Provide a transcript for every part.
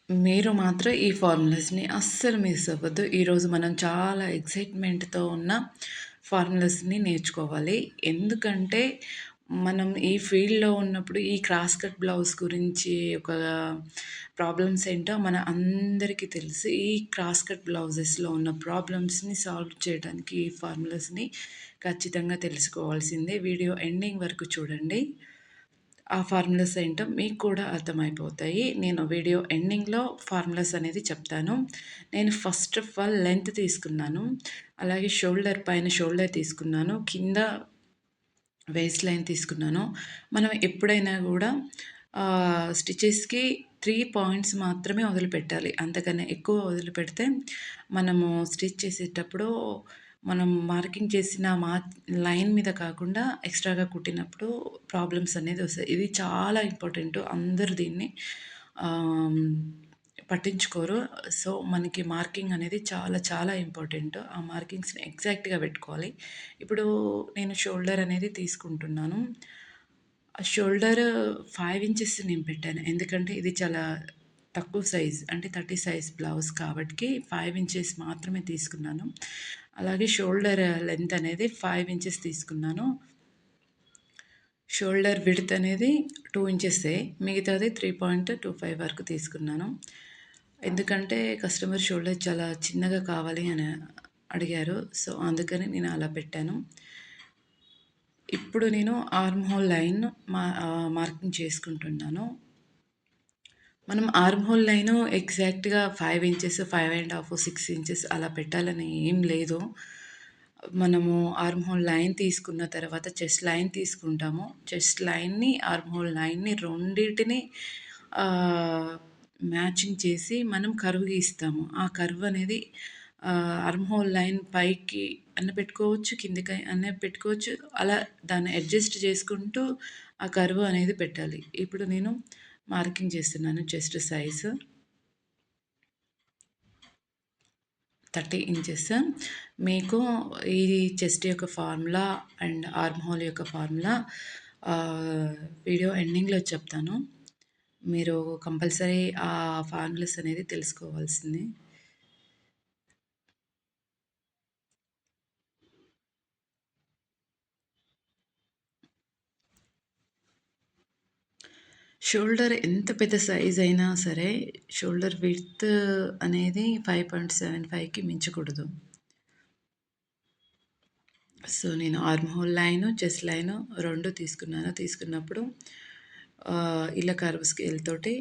మీరు మాత్రం ఈ ఫార్ములాస్‌ని అస్సలు మిస్ అవ్వద్దు. ఈరోజు మనం చాలా ఎక్సైట్‌మెంట్‌తో ఉన్న ఫార్ములాస్‌ని నేర్చుకోవాలి. ఎందుకంటే, మనం ఈ ఫీల్డ్‌లో ఉన్నప్పుడు ఈ క్రాస్ కట్ బ్లౌజ్ గురించి ఒక ప్రాబ్లమ్స్ ఏంటో మన అందరికీ తెలుసు. ఈ క్రాస్ కట్ బ్లౌజెస్‌లో ఉన్న ప్రాబ్లమ్స్‌ని సాల్వ్ చేయడానికి ఈ ఫార్ములాస్‌ని ఖచ్చితంగా తెలుసుకోవాల్సిందే. వీడియో ఎండింగ్ వరకు చూడండి. ఆ ఫార్ములాస్ ఏంటో మీకు కూడా అర్థమైపోతాయి. నేను వీడియో ఎండింగ్‌లో ఫార్ములాస్ అనేది చెప్తాను. నేను ఫస్ట్ ఆఫ్ ఆల్ లెంత్ తీసుకున్నాను. అలాగే షోల్డర్ పైన షోల్డర్ తీసుకున్నాను. కింద వేస్ట్ లైన్ తీసుకున్నాను. మనం ఎప్పుడైనా గూడా స్టిచెస్‌కి 3 పాయింట్స్ మాత్రమే వదిలిపెట్టాలి. అంతకన్నా ఎక్కువ వదిలిపెడితే మనము స్టిచ్ చేసేటప్పుడు మనం మార్కింగ్ చేసిన లైన్ మీద కాకుండా ఎక్స్‌ట్రాగా కుట్టినప్పుడు ప్రాబ్లమ్స్ అనేది వస్తాయి. ఇది చాలా ఇంపార్టెంటు. అందరూ దీన్ని ఆహ్, పట్టించుకోరు. సో, మనకి మార్కింగ్ అనేది చాలా చాలా ఇంపార్టెంటు. ఆ మార్కింగ్స్‌ని ఎగ్జాక్ట్‌గా పెట్టుకోవాలి. ఇప్పుడు నేను షోల్డర్ అనేది తీసుకుంటున్నాను. ఆ షోల్డర్ 5 ఇంచెస్ నేను పెట్టాను. ఎందుకంటే ఇది చాలా తక్కువ సైజ్ అంటే 30 సైజ్ బ్లౌజ్ కాబట్టికి 5 ఇంచెస్ మాత్రమే తీసుకున్నాను. అలాగే షోల్డర్ లెంత్ అనేది 5 ఇంచెస్ తీసుకున్నాను. షోల్డర్ విడ్త్ అనేది 2 ఇంచెసే. మిగతాది 3.25 వరకు తీసుకున్నాను. ఎందుకంటే కస్టమర్ షోల్డర్ చాలా చిన్నగా కావాలి అని అడిగారు. సో, అందుకని నేను అలా పెట్టాను. ఇప్పుడు నేను ఆర్మ్ హోల్ లైన్ మార్కింగ్ చేసుకుంటున్నాను. మనం ఆర్మ్ హోల్ లైను ఎగ్జాక్ట్‌గా 5 ఇంచెస్, 5½ 6 ఇంచెస్ అలా పెట్టాలని ఏం లేదు. మనము ఆర్మ్ హోల్ లైన్ తీసుకున్న తర్వాత చెస్ట్ లైన్ తీసుకుంటాము. చెస్ట్ లైన్‌ని, ఆర్మ్ హోల్ లైన్‌ని రెండిటిని ఆహ్, మ్యాచింగ్ చేసి మనం కర్వ్ గీస్తాము. ఆ కర్వ్ అనేది ఆర్మ్ హోల్ లైన్ పైకి అన్న పెట్టుకోవచ్చు, కిందకి అన్న పెట్టుకోవచ్చు. అలా దాన్ని అడ్జస్ట్ చేసుకుంటూ ఆ కర్వ్ అనేది పెట్టాలి. ఇప్పుడు నేను మార్కింగ్ చేస్తున్నాను చెస్ట్ సైజు 30 ఇంచెస్. మీకు ఈ చెస్ట్ యొక్క ఫార్ములా అండ్ ఆర్మ్ హోల్ యొక్క ఫార్ములా ఆహ్, వీడియో ఎండింగ్‌లో చెప్తాను. మీరు కంపల్సరీ ఆ ఫార్ములాస్ అనేది తెలుసుకోవాల్సింది. షోల్డర్ ఎంత పెద్ద సైజ్ అయినా సరే షోల్డర్ విడ్త్ అనేది 5.75కి మించకూడదు. సో, నేను arm whole line, chest line 2 తీసుకున్నాను. తీసుకున్నప్పుడు ఇలా కర్వ్ స్కేల్ తోటి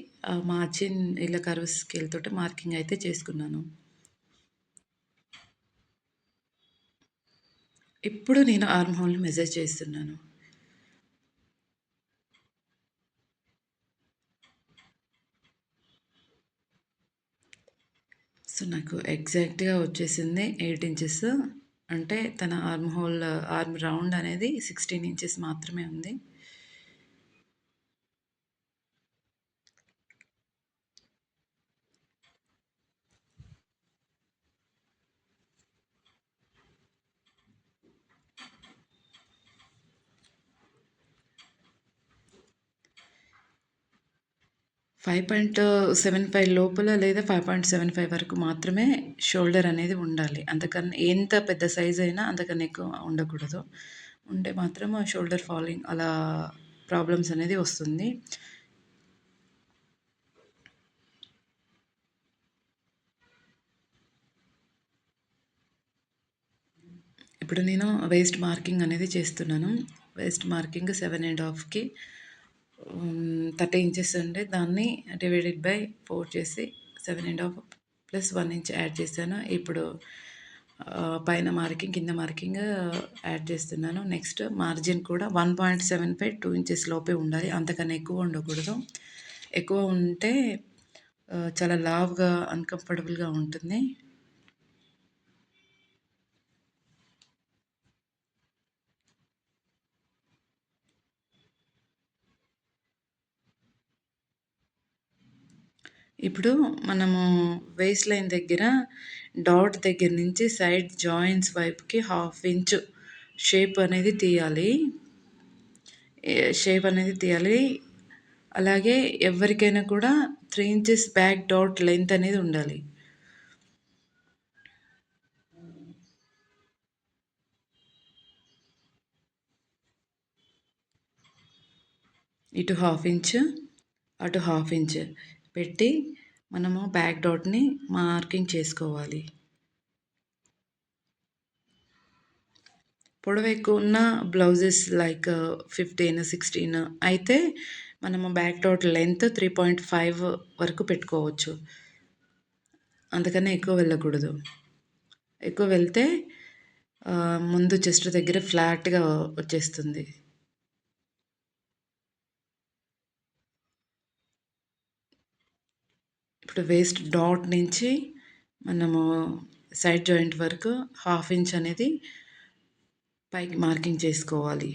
మార్జిన్ ఇలా కర్వ్ స్కేల్ తోటి మార్కింగ్ అయితే చేసుకున్నాను. ఇప్పుడు నేను ఆర్మ్ హోల్‌ని మెజర్ చేస్తున్నాను. సో, నాకు ఎగ్జాక్ట్‌గా వచ్చేసింది 8 ఇంచెస్. అంటే తన ఆర్మ్ రౌండ్ అనేది 16 ఇంచెస్ మాత్రమే ఉంది. ఫైవ్ 5.75 లోపల లేదా 5.75 వరకు మాత్రమే షోల్డర్ అనేది ఉండాలి. అంతకన్నా ఎంత పెద్ద సైజ్ అయినా అంతకన్నా ఎక్కువ ఉండకూడదు. ఉంటే మాత్రం షోల్డర్ ఫాలింగ్ అలా ప్రాబ్లమ్స్ అనేది వస్తుంది. ఇప్పుడు నేను వేస్ట్ మార్కింగ్ అనేది చేస్తున్నాను. వేస్ట్ మార్కింగ్ 7.5కి 30 ఇంచెస్ ఉండే దాన్ని డివైడెడ్ బై 4 చేసి 7.5 ప్లస్ 1 ఇంచ్ యాడ్ చేశాను. ఇప్పుడు పైన మార్కింగ్, కింద మార్కింగ్ యాడ్ చేస్తున్నాను. నెక్స్ట్ మార్జిన్ కూడా 1.75 2 ఇంచెస్ లోపే ఉండాలి. అంతకన్నా ఎక్కువ ఉండకూడదు. ఎక్కువ ఉంటే చాలా లావుగా అన్‌కంఫర్టబుల్‌గా ఉంటుంది. ఇప్పుడు మనము వేస్ట్ లైన్ దగ్గర డాట్ దగ్గర నుంచి సైడ్ జాయింట్స్ వైపుకి 1/2 ఇంచు షేప్ అనేది తీయాలి. షేప్ అనేది తీయాలి. అలాగే ఎవరికైనా కూడా 3 ఇంచెస్ బ్యాక్ డాట్ లెంత్ అనేది ఉండాలి. ఇటు హాఫ్ ఇంచ్, అటు హాఫ్ ఇంచ్ పెట్టి మనము బ్యాక్ డాట్‌ని మార్కింగ్ చేసుకోవాలి. పొడవు ఎక్కువ ఉన్న బ్లౌజెస్ లైక్ 15, 16 అయితే మనము బ్యాక్ డాట్ లెంత్ 3.5 వరకు పెట్టుకోవచ్చు. అంతకన్నా ఎక్కువ వెళ్ళకూడదు. ఎక్కువ వెళ్తే ముందు చెస్ట్ దగ్గర ఫ్లాట్‌గా వచ్చేస్తుంది. ఇప్పుడు వేస్ట్ డాట్ నుంచి మనము సైడ్ జాయింట్ వరకు హాఫ్ ఇంచ్ అనేది పైకి మార్కింగ్ చేసుకోవాలి.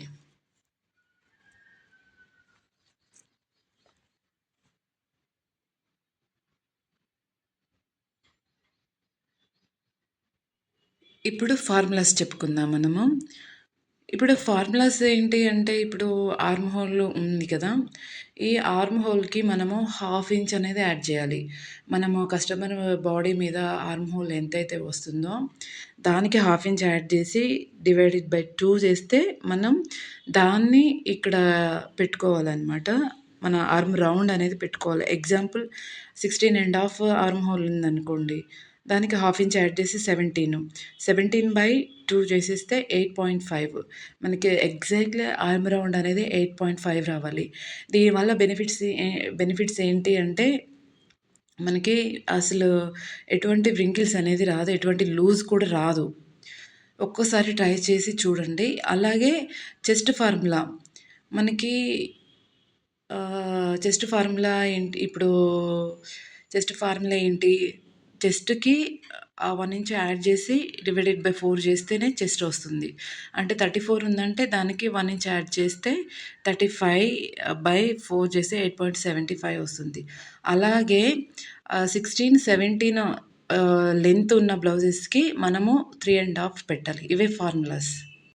ఇప్పుడు ఫార్ములాస్ చెప్పుకుందాం మనము. ఇప్పుడు ఫార్ములాస్ ఏంటి అంటే, ఇప్పుడు ఆర్మ్ హోల్ ఉంది కదా! ఈ ఆర్మ్ హోల్‌కి మనము హాఫ్ ఇంచ్ అనేది యాడ్ చేయాలి. మనము కస్టమర్ బాడీ మీద ఆర్మ్ హోల్ ఎంతైతే వస్తుందో, దానికి హాఫ్ ఇంచ్ యాడ్ చేసి డివైడెడ్ బై 2 చేస్తే మనం దాన్ని ఇక్కడ పెట్టుకోవాలనమాట. మన ఆర్మ్ రౌండ్ అనేది పెట్టుకోవాలి. ఎగ్జాంపుల్ 16 ½ ఆర్మ్ హోల్ ఉందనుకోండి. దానికి హాఫ్ ఇంచ్ యాడ్ చేసి 17. 17/2 చేసేస్తే 8.5. మనకి ఎగ్జాక్ట్‌లీ ఆర్మ్ రౌండ్ అనేది 8.5 రావాలి. దీనివల్ల బెనిఫిట్స్ ఏంటి అంటే, మనకి అసలు ఎటువంటి వ్రింకిల్స్ అనేది రాదు. ఎటువంటి లూజ్ కూడా రాదు. ఒక్కోసారి ట్రై చేసి చూడండి. అలాగే చెస్ట్ ఫార్ములా మనకి చెస్ట్ ఫార్ములా ఏంటి ఇప్పుడు చెస్ట్ ఫార్ములా ఏంటి? చెస్ట్‌కి 1 ఇంచ్ యాడ్ చేసి డివైడెడ్ బై 4 చేస్తేనే చెస్ట్ వస్తుంది. అంటే 34 ఉందంటే దానికి 1 ఇంచ్ యాడ్ చేస్తే 35/4 చేస్తే 8.75 వస్తుంది. అలాగే 16, 17 లెంత్ ఉన్న బ్లౌజెస్‌కి మనము 3 ½ పెట్టాలి. ఇవే ఫార్ములాస్.